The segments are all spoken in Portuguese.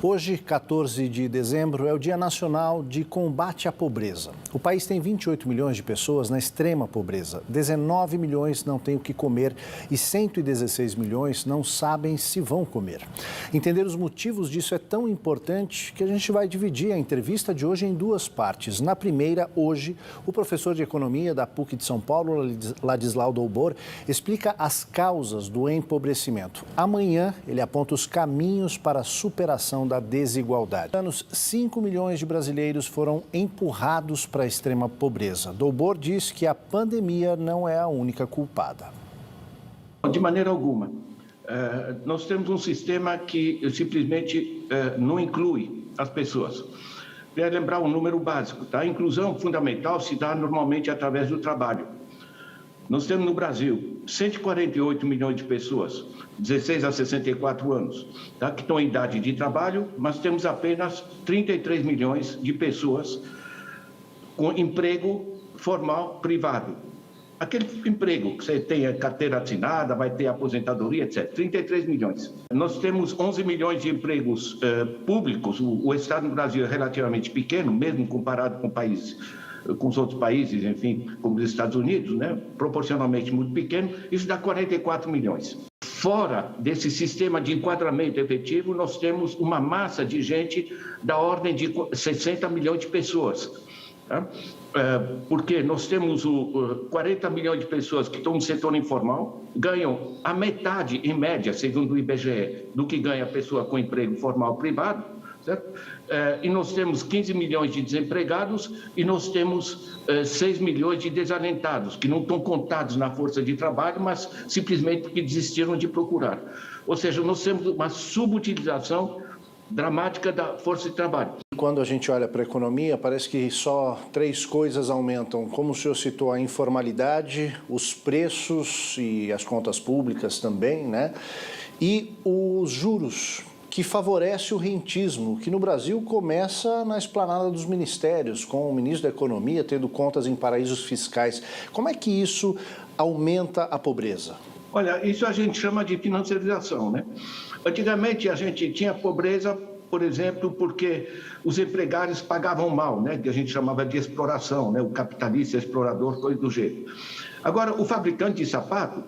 Hoje, 14 de dezembro, é o Dia Nacional de Combate à Pobreza. O país tem 28 milhões de pessoas na extrema pobreza. 19 milhões não têm o que comer e 116 milhões não sabem se vão comer. Entender os motivos disso é tão importante que a gente vai dividir a entrevista de hoje em duas partes. Na primeira, hoje, o professor de Economia da PUC de São Paulo, Ladislau Dolbor, explica as causas do empobrecimento. Amanhã, ele aponta os caminhos para a superação da desigualdade. Há anos, 5 milhões de brasileiros foram empurrados para a extrema pobreza. Dolbor diz que a pandemia não é a única culpada. De maneira alguma. Nós temos um sistema que simplesmente não inclui as pessoas. Quero lembrar um número básico, tá? A inclusão fundamental se dá normalmente através do trabalho. Nós temos no Brasil 148 milhões de pessoas, 16 a 64 anos, tá, que estão em idade de trabalho, mas temos apenas 33 milhões de pessoas com emprego formal privado. Aquele emprego que você tem a carteira assinada, vai ter aposentadoria, etc. 33 milhões. Nós temos 11 milhões de empregos públicos. O Estado no Brasil é relativamente pequeno, mesmo comparado com os outros países, enfim, como os Estados Unidos, né? Proporcionalmente muito pequeno, isso dá 44 milhões. Fora desse sistema de enquadramento efetivo, nós temos uma massa de gente da ordem de 60 milhões de pessoas. Tá? Porque nós temos 40 milhões de pessoas que estão no setor informal, ganham a metade, em média, segundo o IBGE, do que ganha a pessoa com emprego formal privado, certo? E nós temos 15 milhões de desempregados e nós temos 6 milhões de desalentados, que não estão contados na força de trabalho, mas simplesmente porque desistiram de procurar. Ou seja, nós temos uma subutilização dramática da força de trabalho. Quando a gente olha para a economia, parece que só 3 coisas aumentam. Como o senhor citou, a informalidade, os preços e as contas públicas também, né? E os juros, que favorece o rentismo, que no Brasil começa na esplanada dos ministérios, com o ministro da Economia tendo contas em paraísos fiscais. Como é que isso aumenta a pobreza? Olha, isso a gente chama de financiarização, né? Antigamente a gente tinha pobreza, por exemplo, porque os empregários pagavam mal, né? Que a gente chamava de exploração, né? O capitalista, explorador, coisa do jeito. Agora, o fabricante de sapato,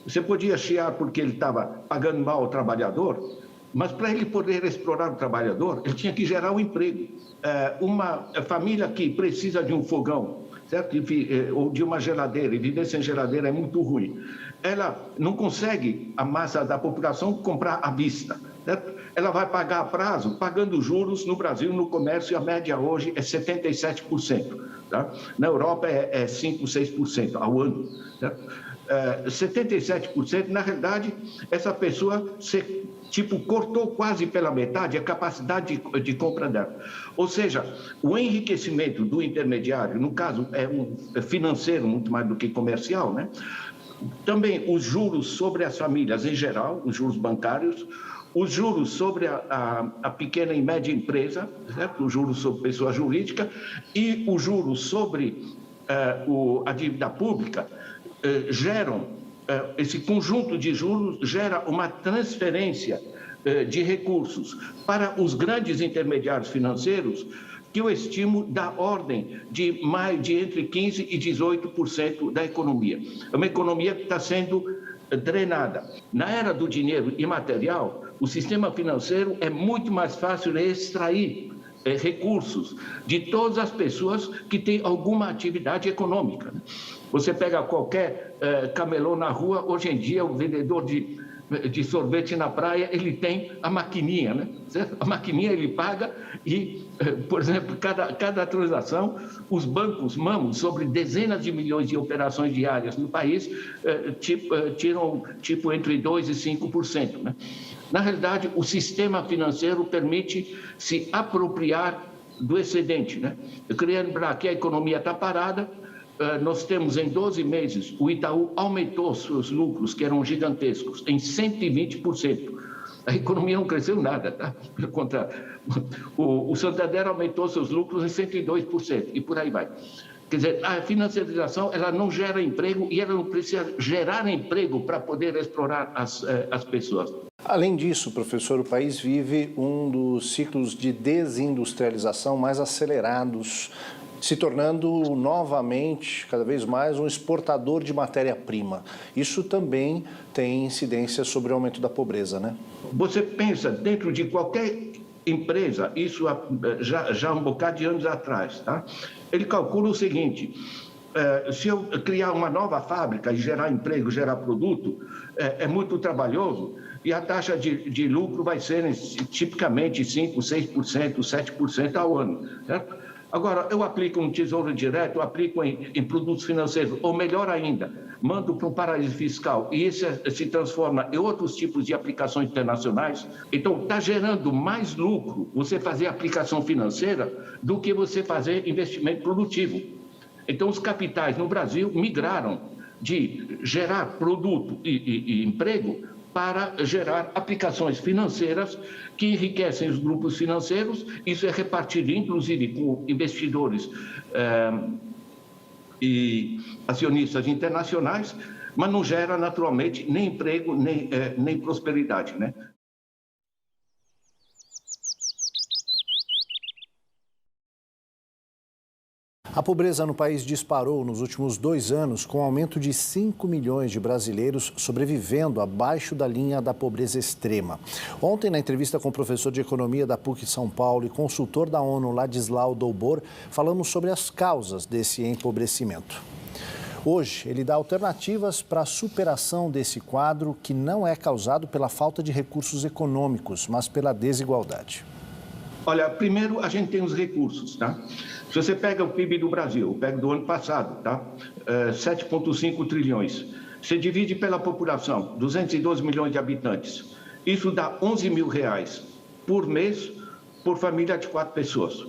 você podia chiar porque ele estava pagando mal ao trabalhador, mas para ele poder explorar o trabalhador, ele tinha que gerar um emprego. Uma família que precisa de um fogão, certo? Ou de uma geladeira, e viver sem geladeira é muito ruim. Ela não consegue, a massa da população, comprar à vista, certo? Ela vai pagar a prazo, pagando juros. No Brasil, no comércio, a média hoje é 77%. Tá? Na Europa é 5%, 6% ao ano. Certo? 77%, na realidade, essa pessoa cortou quase pela metade a capacidade de compra dela. Ou seja, o enriquecimento do intermediário, no caso, é financeiro muito mais do que comercial, né? Também os juros sobre as famílias em geral, os juros bancários, os juros sobre a pequena e média empresa, certo? Os juros sobre pessoa jurídica e os juros sobre a dívida pública geram, esse conjunto de juros gera uma transferência de recursos para os grandes intermediários financeiros, que eu estimo da ordem de entre 15% e 18% da economia. É uma economia que está sendo drenada. Na era do dinheiro imaterial, o sistema financeiro é muito mais fácil de extrair recursos de todas as pessoas que têm alguma atividade econômica. Você pega qualquer camelô na rua, hoje em dia o vendedor de sorvete na praia, ele tem a maquininha, né? Certo? A maquininha ele paga e, por exemplo, cada transação, os bancos mamam sobre dezenas de milhões de operações diárias no país, tiram entre 2% e 5%. Né? Na realidade, o sistema financeiro permite se apropriar do excedente. Né? Eu queria lembrar que a economia está parada. Nós temos em 12 meses, o Itaú aumentou seus lucros, que eram gigantescos, em 120%. A economia não cresceu nada, tá? Pelo contrário, o Santander aumentou seus lucros em 102%, e por aí vai. Quer dizer, a financiarização ela não gera emprego e ela não precisa gerar emprego para poder explorar as pessoas. Além disso, professor, o país vive um dos ciclos de desindustrialização mais acelerados, se tornando novamente, cada vez mais, um exportador de matéria-prima. Isso também tem incidência sobre o aumento da pobreza, né? Você pensa, dentro de qualquer empresa, isso já um bocado de anos atrás, tá? Ele calcula o seguinte: se eu criar uma nova fábrica e gerar emprego, gerar produto, é muito trabalhoso e a taxa de lucro vai ser tipicamente 5%, 6%, 7% ao ano, certo? Agora, eu aplico um tesouro direto, eu aplico em produtos financeiros, ou melhor ainda, mando para um paraíso fiscal e isso se transforma em outros tipos de aplicações internacionais. Então, está gerando mais lucro você fazer aplicação financeira do que você fazer investimento produtivo. Então, os capitais no Brasil migraram de gerar produto e emprego para gerar aplicações financeiras que enriquecem os grupos financeiros. Isso é repartido, inclusive, com investidores e acionistas internacionais, mas não gera, naturalmente, nem emprego, nem prosperidade, né? A pobreza no país disparou nos últimos 2 anos, com um aumento de 5 milhões de brasileiros sobrevivendo abaixo da linha da pobreza extrema. Ontem, na entrevista com o professor de Economia da PUC São Paulo e consultor da ONU, Ladislau Doubor, falamos sobre as causas desse empobrecimento. Hoje, ele dá alternativas para a superação desse quadro que não é causado pela falta de recursos econômicos, mas pela desigualdade. Olha, primeiro a gente tem os recursos, tá? Se você pega o PIB do Brasil, pega do ano passado, tá? 7,5 trilhões. Você divide pela população, 212 milhões de habitantes. Isso dá 11 mil reais por mês por família de 4 pessoas.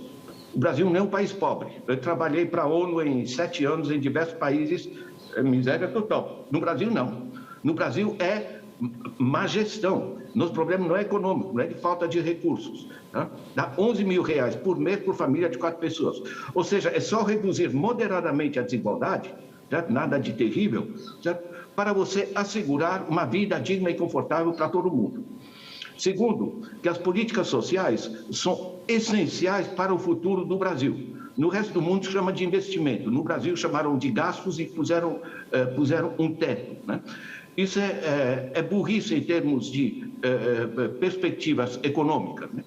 O Brasil não é um país pobre. Eu trabalhei para a ONU em 7 anos em diversos países, miséria total. No Brasil, não. No Brasil é má gestão. Nosso problema não é econômico, não é de falta de recursos. Tá? Dá 11 mil reais por mês por família de 4 pessoas. Ou seja, é só reduzir moderadamente a desigualdade, certo? Nada de terrível, certo? Para você assegurar uma vida digna e confortável para todo mundo. Segundo, que as políticas sociais são essenciais para o futuro do Brasil. No resto do mundo chama de investimento. No Brasil chamaram de gastos e puseram um teto, né? Isso é burrice em termos de perspectivas econômicas, né?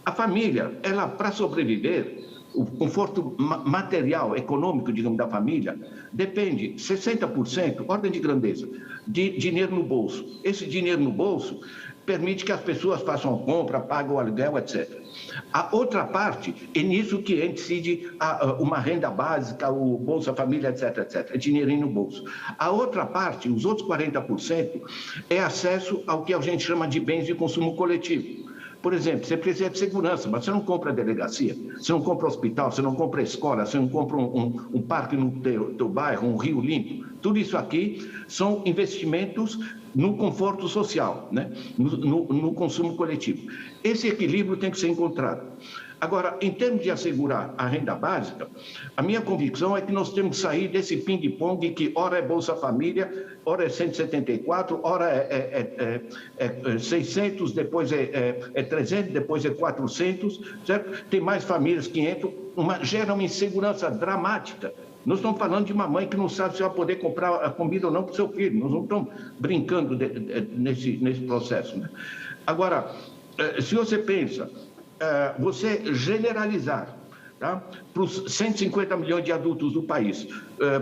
A família, ela, para sobreviver, o conforto material, econômico, digamos, da família, depende 60%, ordem de grandeza, de dinheiro no bolso. Esse dinheiro no bolso permite que as pessoas façam compra, pagam o aluguel, etc. A outra parte é nisso que incide uma renda básica, o Bolsa Família, etc, etc. É dinheirinho no bolso. A outra parte, os outros 40%, é acesso ao que a gente chama de bens de consumo coletivo. Por exemplo, você precisa de segurança, mas você não compra delegacia, você não compra hospital, você não compra escola, você não compra um parque no teu bairro, um rio limpo. Tudo isso aqui são investimentos no conforto social, né? no consumo coletivo. Esse equilíbrio tem que ser encontrado. Agora, em termos de assegurar a renda básica, a minha convicção é que nós temos que sair desse ping-pong que ora é Bolsa Família, ora é 174, ora é 600, depois é 300, depois é 400, certo? Tem mais famílias que entram, gera uma insegurança dramática. Nós estamos falando de uma mãe que não sabe se vai poder comprar a comida ou não para o seu filho. Nós não estamos brincando nesse processo, né? Agora, se você pensa, você generalizar, tá, para os 150 milhões de adultos do país,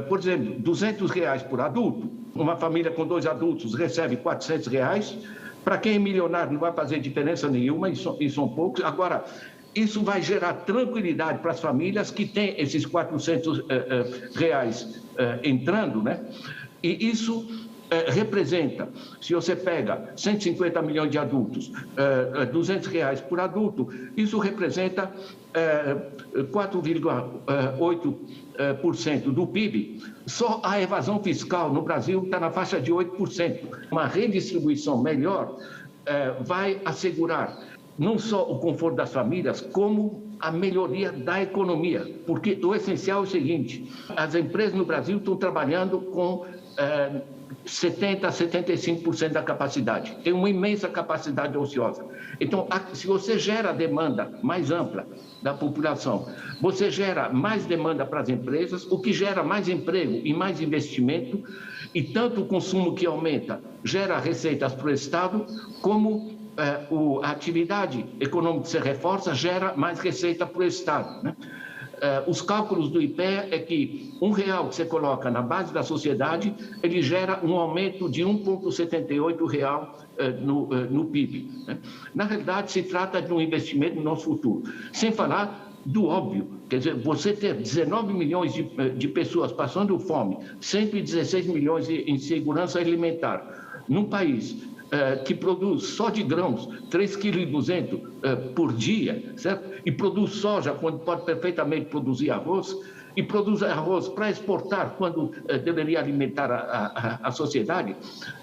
por exemplo, R$200 por adulto, uma família com 2 adultos recebe R$400, para quem é milionário não vai fazer diferença nenhuma, e são poucos. Agora, isso vai gerar tranquilidade para as famílias que têm esses R$400 entrando, né? E isso representa, se você pega 150 milhões de adultos, R$200 por adulto, isso representa 4,8% do PIB. Só a evasão fiscal no Brasil está na faixa de 8%. Uma redistribuição melhor vai assegurar não só o conforto das famílias, como a melhoria da economia, porque o essencial é o seguinte: as empresas no Brasil estão trabalhando com 70% a 75% da capacidade, tem uma imensa capacidade ociosa. Então, se você gera demanda mais ampla da população, você gera mais demanda para as empresas, o que gera mais emprego e mais investimento, e tanto o consumo que aumenta gera receitas para o Estado, como a atividade econômica que se reforça gera mais receita para o Estado, né? Os cálculos do IPEA é que R$1 que você coloca na base da sociedade, ele gera um aumento de R$1,78 no PIB, né? Na realidade, se trata de um investimento no nosso futuro. Sem falar do óbvio, quer dizer, você ter 19 milhões de pessoas passando fome, 116 milhões em insegurança alimentar, num país que produz só de grãos 3,2 kg por dia, certo? E produz soja quando pode perfeitamente produzir arroz, e produz arroz para exportar quando deveria alimentar a sociedade.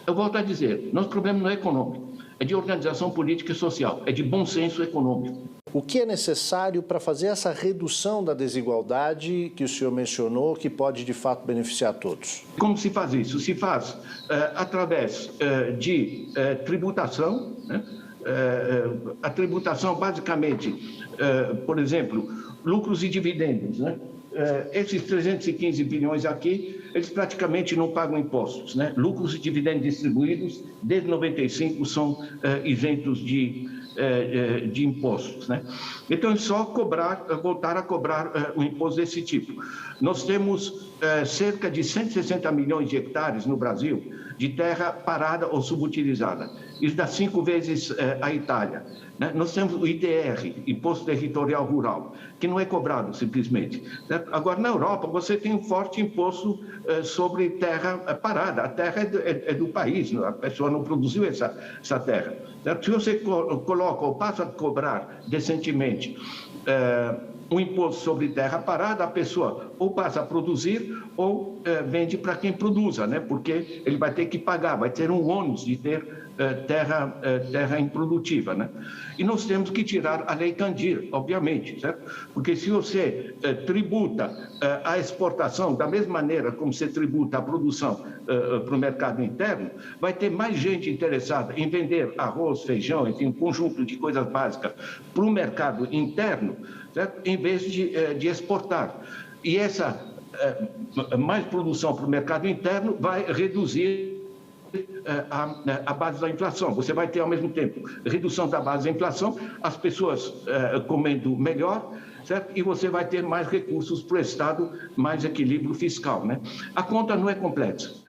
Eu volto a dizer, nosso problema não é econômico, é de organização política e social, é de bom senso econômico. O que é necessário para fazer essa redução da desigualdade que o senhor mencionou, que pode de fato beneficiar todos? Como se faz isso? Se faz através de tributação, né? A tributação basicamente, por exemplo, lucros e dividendos, né? Esses 315 bilhões aqui, eles praticamente não pagam impostos, né? Lucros e dividendos distribuídos, desde 95, são isentos de impostos, né? Então, é só voltar a cobrar um imposto desse tipo. Nós temos cerca de 160 milhões de hectares no Brasil de terra parada ou subutilizada. Isso dá 5 vezes a Itália, né? Nós temos o ITR, Imposto Territorial Rural, que não é cobrado simplesmente, certo? Agora, na Europa, você tem um forte imposto sobre terra parada. A terra é do país, a pessoa não produziu essa terra, certo? Se você coloca ou passa a cobrar decentemente um imposto sobre terra parada, a pessoa ou passa a produzir ou vende para quem produza, né? Porque ele vai ter que pagar, vai ter um ônus de ter terra improdutiva, né? E nós temos que tirar a Lei Candir, obviamente, certo? Porque se você tributa a exportação da mesma maneira como você tributa a produção para o mercado interno, vai ter mais gente interessada em vender arroz, feijão, enfim, um conjunto de coisas básicas para o mercado interno, certo? Em vez de exportar. E essa mais produção para o mercado interno vai reduzir a base da inflação. Você vai ter, ao mesmo tempo, redução da base da inflação, as pessoas comendo melhor, certo? E você vai ter mais recursos para o Estado, mais equilíbrio fiscal, né? A conta não é complexa.